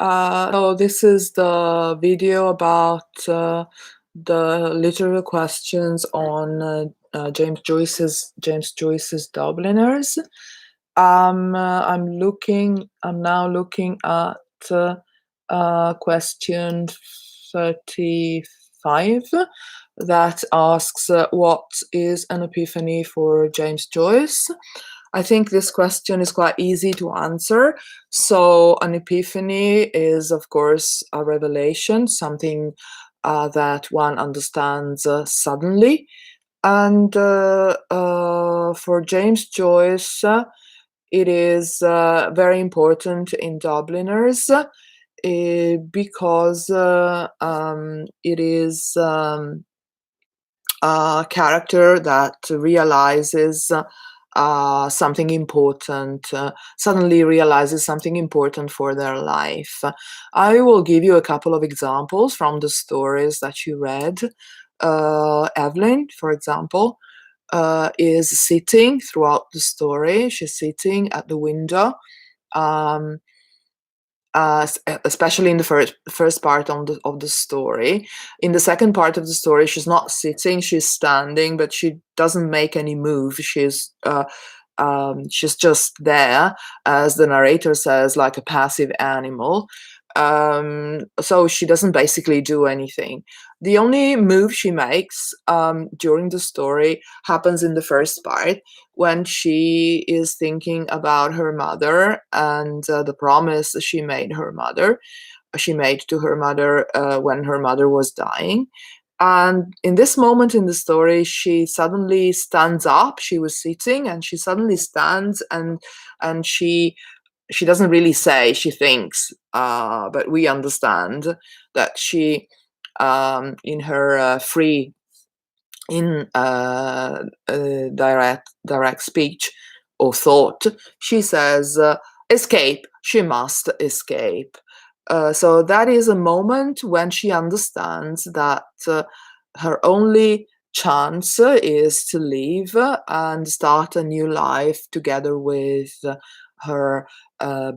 So this is the video about the literary questions on James Joyce's Dubliners. I'm now looking at question 35 that asks what is an epiphany for James Joyce. I think this question is quite easy to answer. So an epiphany is, of course, a revelation, something that one understands suddenly. And for James Joyce, it is very important in Dubliners because it is a character that realizes something important, suddenly realizes something important for their life. I will give you a couple of examples from the stories that you read. Evelyn, for example, is sitting throughout the story. She's sitting at the window. Um, Especially in the first part of the story. In the second part of the story, she's not sitting; she's standing, but she doesn't make any move. She's just there, as the narrator says, like a passive animal. So she doesn't basically do anything. The only move she makes during the story happens in the first part, when she is thinking about her mother and the promise she made to her mother when her mother was dying. And in this moment in the story, she suddenly stands up. She was sitting and she suddenly stands, and she doesn't really say, she thinks, but we understand that she, in her free, in direct speech or thought, she says, escape. She must escape. So that is a moment when she understands that her only chance is to leave and start a new life together with her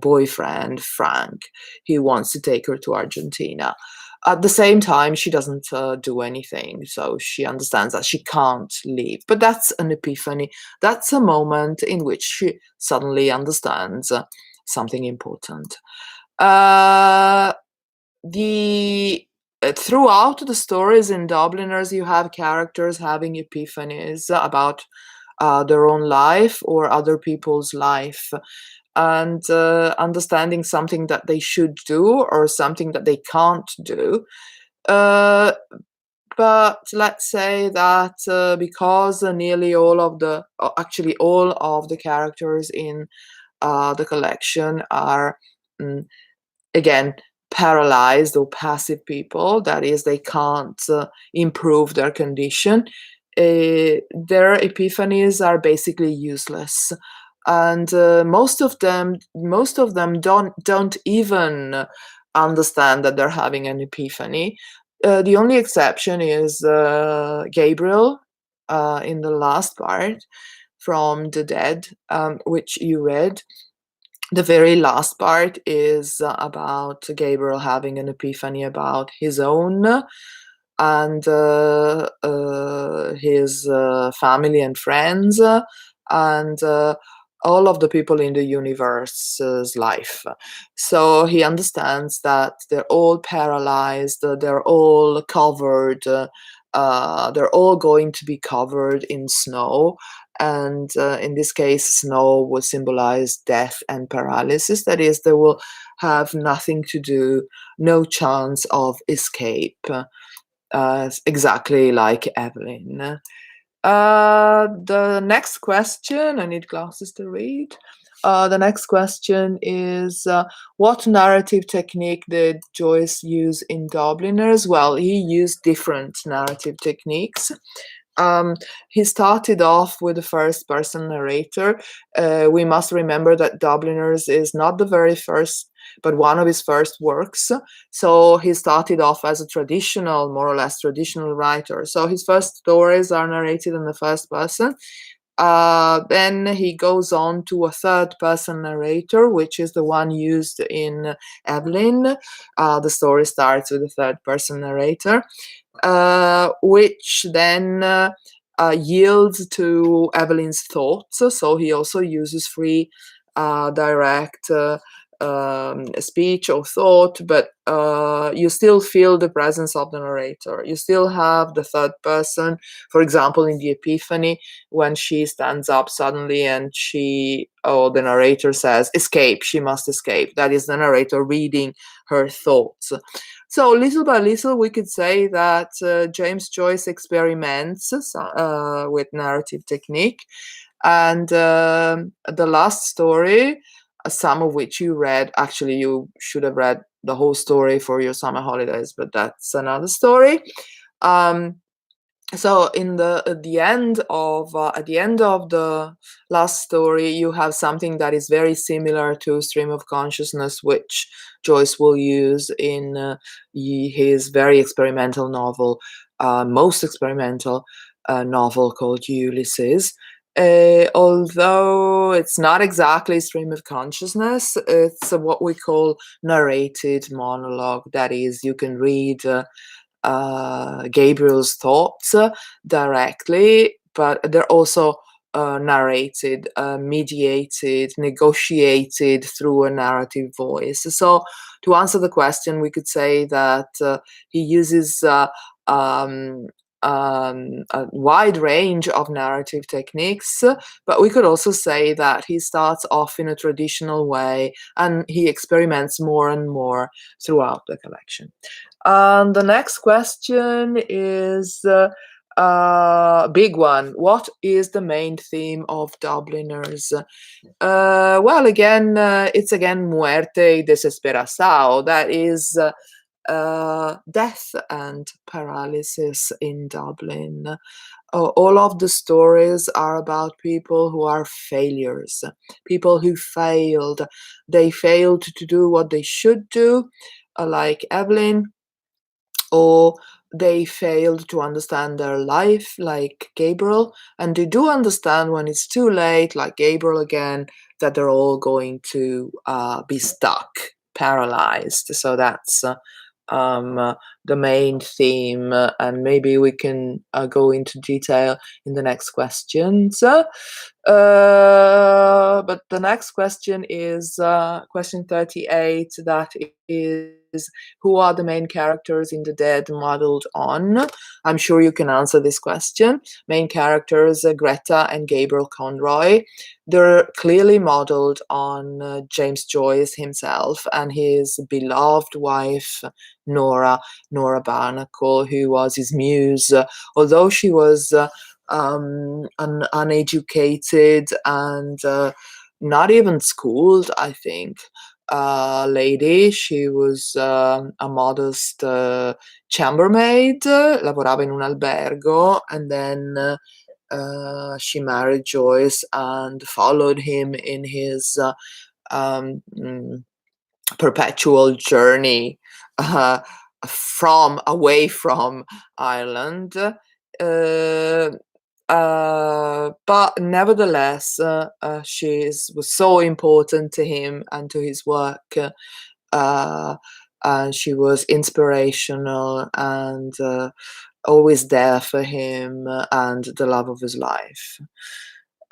boyfriend, Frank. He wants to take her to Argentina. At the same time, she doesn't do anything, so she understands that she can't leave. But that's an epiphany. That's a moment in which she suddenly understands something important. Throughout the stories in Dubliners, you have characters having epiphanies about their own life or other people's life, and understanding something that they should do or something that they can't do. Uh, but let's say that because nearly actually all of the characters in the collection are, again, paralyzed or passive people, that is, they can't improve their condition, their epiphanies are basically useless. And most of them don't even understand that they're having an epiphany. The only exception is Gabriel in the last part from the Dead, which you read. The very last part is about Gabriel having an epiphany about his own and his family and friends, and all of the people in the universe's life. So he understands that they're all paralyzed, they're all covered, they're all going to be covered in snow. And in this case, snow will symbolize death and paralysis. That is, they will have nothing to do, no chance of escape, exactly like Evelyn. The next question, I need glasses to read. The next question is, what narrative technique did Joyce use in Dubliners? Well, he used different narrative techniques. He started off with the first person narrator. We must remember that Dubliners is not the very first, but one of his first works. So he started off as a more or less traditional writer. So his first stories are narrated in the first person. Then he goes on to a third person narrator, which is the one used in Evelyn. The story starts with a third person narrator, which then yields to Evelyn's thoughts. So he also uses free, direct speech or thought, but you still feel the presence of the narrator. You still have the third person, for example, in the Epiphany, when she stands up suddenly and the narrator says, escape, she must escape. That is the narrator reading her thoughts. So little by little, we could say that James Joyce experiments with narrative technique. And the last story, some of which you read, actually, you should have read the whole story for your summer holidays, but that's another story. So at the end of the last story, you have something that is very similar to Stream of Consciousness, which Joyce will use in his very experimental novel, most experimental novel, called Ulysses. Although it's not exactly Stream of Consciousness, it's what we call narrated monologue. That is, you can read Gabriel's thoughts directly, but they're also narrated, mediated, negotiated through a narrative voice. So, to answer the question, we could say that he uses a wide range of narrative techniques, but we could also say that he starts off in a traditional way and he experiments more and more throughout the collection. The next question is a big one. What is the main theme of Dubliners? Well, again, it's again muerte y desesperação. That is death and paralysis in Dublin. All of the stories are about people who are failures, people who failed. They failed to do what they should do, like Evelyn, or they failed to understand their life, like Gabriel, and they do understand when it's too late, like Gabriel again, that they're all going to be stuck, paralyzed. So that's the main theme, and maybe we can go into detail in the next questions. But the next question is question 38, that is, who are the main characters in The Dead modeled on? I'm sure you can answer this question. Main characters, Greta and Gabriel Conroy. They're clearly modeled on James Joyce himself and his beloved wife, Nora Barnacle, who was his muse. Although she was an uneducated and not even schooled, I think, lady. She was a modest chambermaid, lavorava in un albergo, and then she married Joyce and followed him in his um, mm, perpetual journey uh, away from Ireland. But nevertheless, she was so important to him and to his work. Uh, and she was inspirational and always there for him and the love of his life.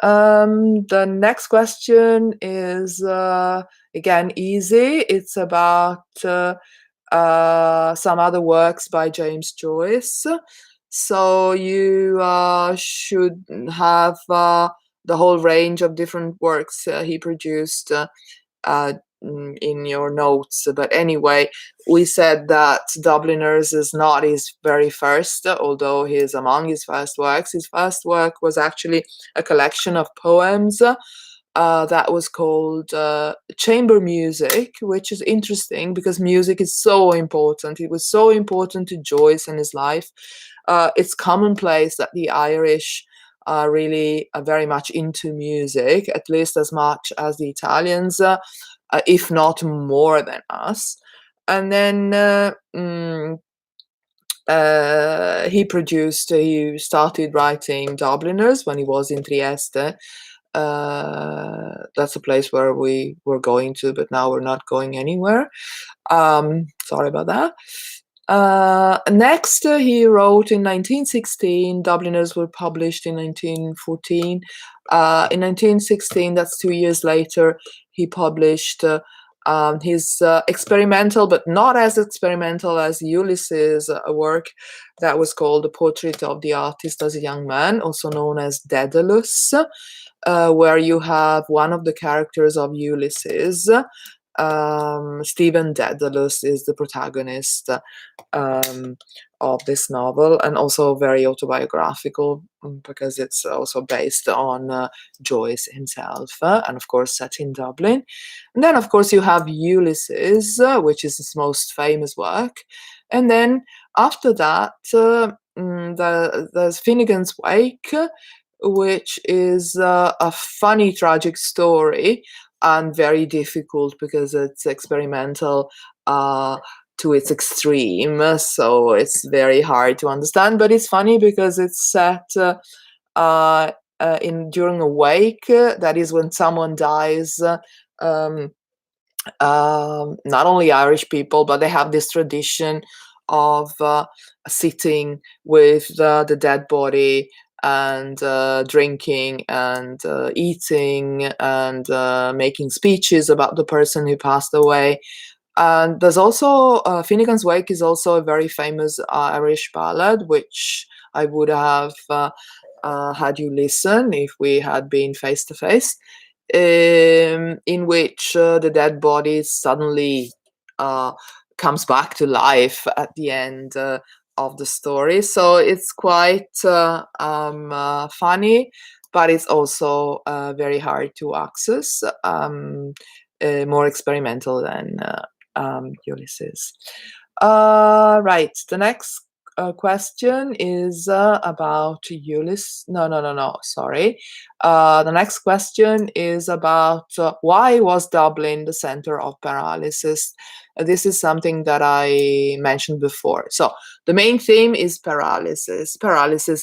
The next question is again easy. It's about some other works by James Joyce. So you should have the whole range of different works he produced in your notes. But anyway, we said that Dubliners is not his very first, although he is among his first works. His first work was actually a collection of poems that was called Chamber Music, which is interesting because music is so important. It was so important to Joyce and his life. It's commonplace that the Irish are really very much into music, at least as much as the Italians, if not more than us. And then He started writing Dubliners when he was in Trieste. That's a place where we were going to, but now we're not going anywhere. Sorry about that. Next, he wrote in 1916. Dubliners were published in 1914. In 1916, that's 2 years later, he published his experimental, but not as experimental as Ulysses' work that was called The Portrait of the Artist as a Young Man, also known as Daedalus, where you have one of the characters of Ulysses. Stephen Dedalus is the protagonist of this novel, and also very autobiographical because it's also based on Joyce himself, and of course set in Dublin. And then, of course, you have Ulysses, which is his most famous work. And then after that, there's Finnegan's Wake, which is a funny, tragic story and very difficult because it's experimental to its extreme. So it's very hard to understand, but it's funny because it's set in during a wake. That is when someone dies. Um, Not only Irish people, but they have this tradition of sitting with the dead body and drinking and eating and making speeches about the person who passed away. And there's also Finnegan's Wake is also a very famous Irish ballad, which I would have had you listen if we had been face to face, in which the dead body suddenly uh, comes back to life at the end of the story. So it's quite funny, but it's also very hard to access, more experimental than Ulysses. Right, the next question is about Ulysses. No, sorry. The next question is about why was Dublin the center of paralysis? This is something that I mentioned before. So the main theme is paralysis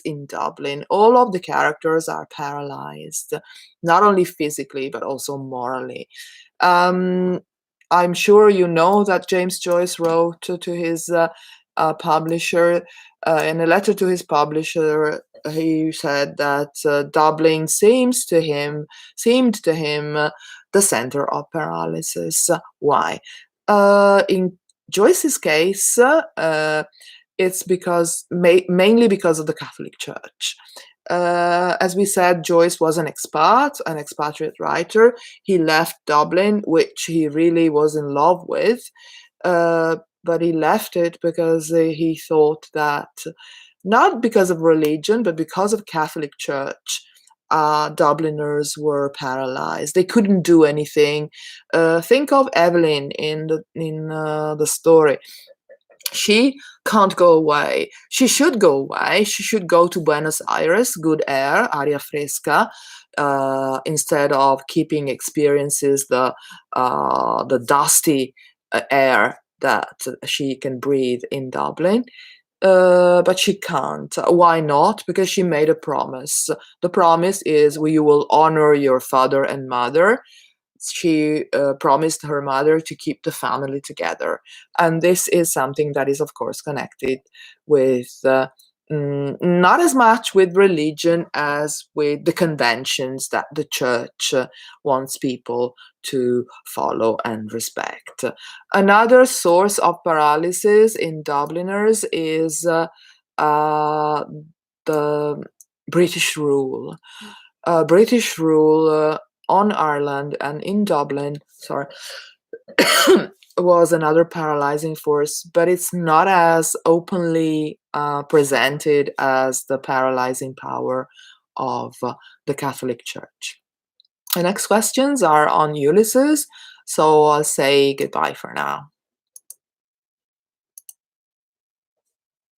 in Dublin. All of the characters are paralyzed, not only physically, but also morally. I'm sure you know that James Joyce wrote to his publisher, in a letter to his publisher, he said that Dublin seemed to him the center of paralysis. Why? In Joyce's case, it's because mainly because of the Catholic Church. As we said, Joyce was an expatriate writer. He left Dublin, which he really was in love with, but he left it because he thought that, not because of religion, but because of Catholic Church, Dubliners were paralyzed. They couldn't do anything. Think of Evelyn in the story. She can't go away. She should go away. She should go to Buenos Aires, good air, aria fresca, instead of keeping experiences the dusty air that she can breathe in Dublin. But she can't. Why not? Because she made a promise. The promise is you will honor your father and mother. She promised her mother to keep the family together. And this is something that is, of course, connected with not as much with religion as with the conventions that the church wants people to follow and respect. Another source of paralysis in Dubliners is the British rule. British rule on Ireland and in Dublin, sorry, was another paralyzing force, but it's not as openly presented as the paralyzing power of the Catholic Church. The next questions are on Ulysses, so I'll say goodbye for now.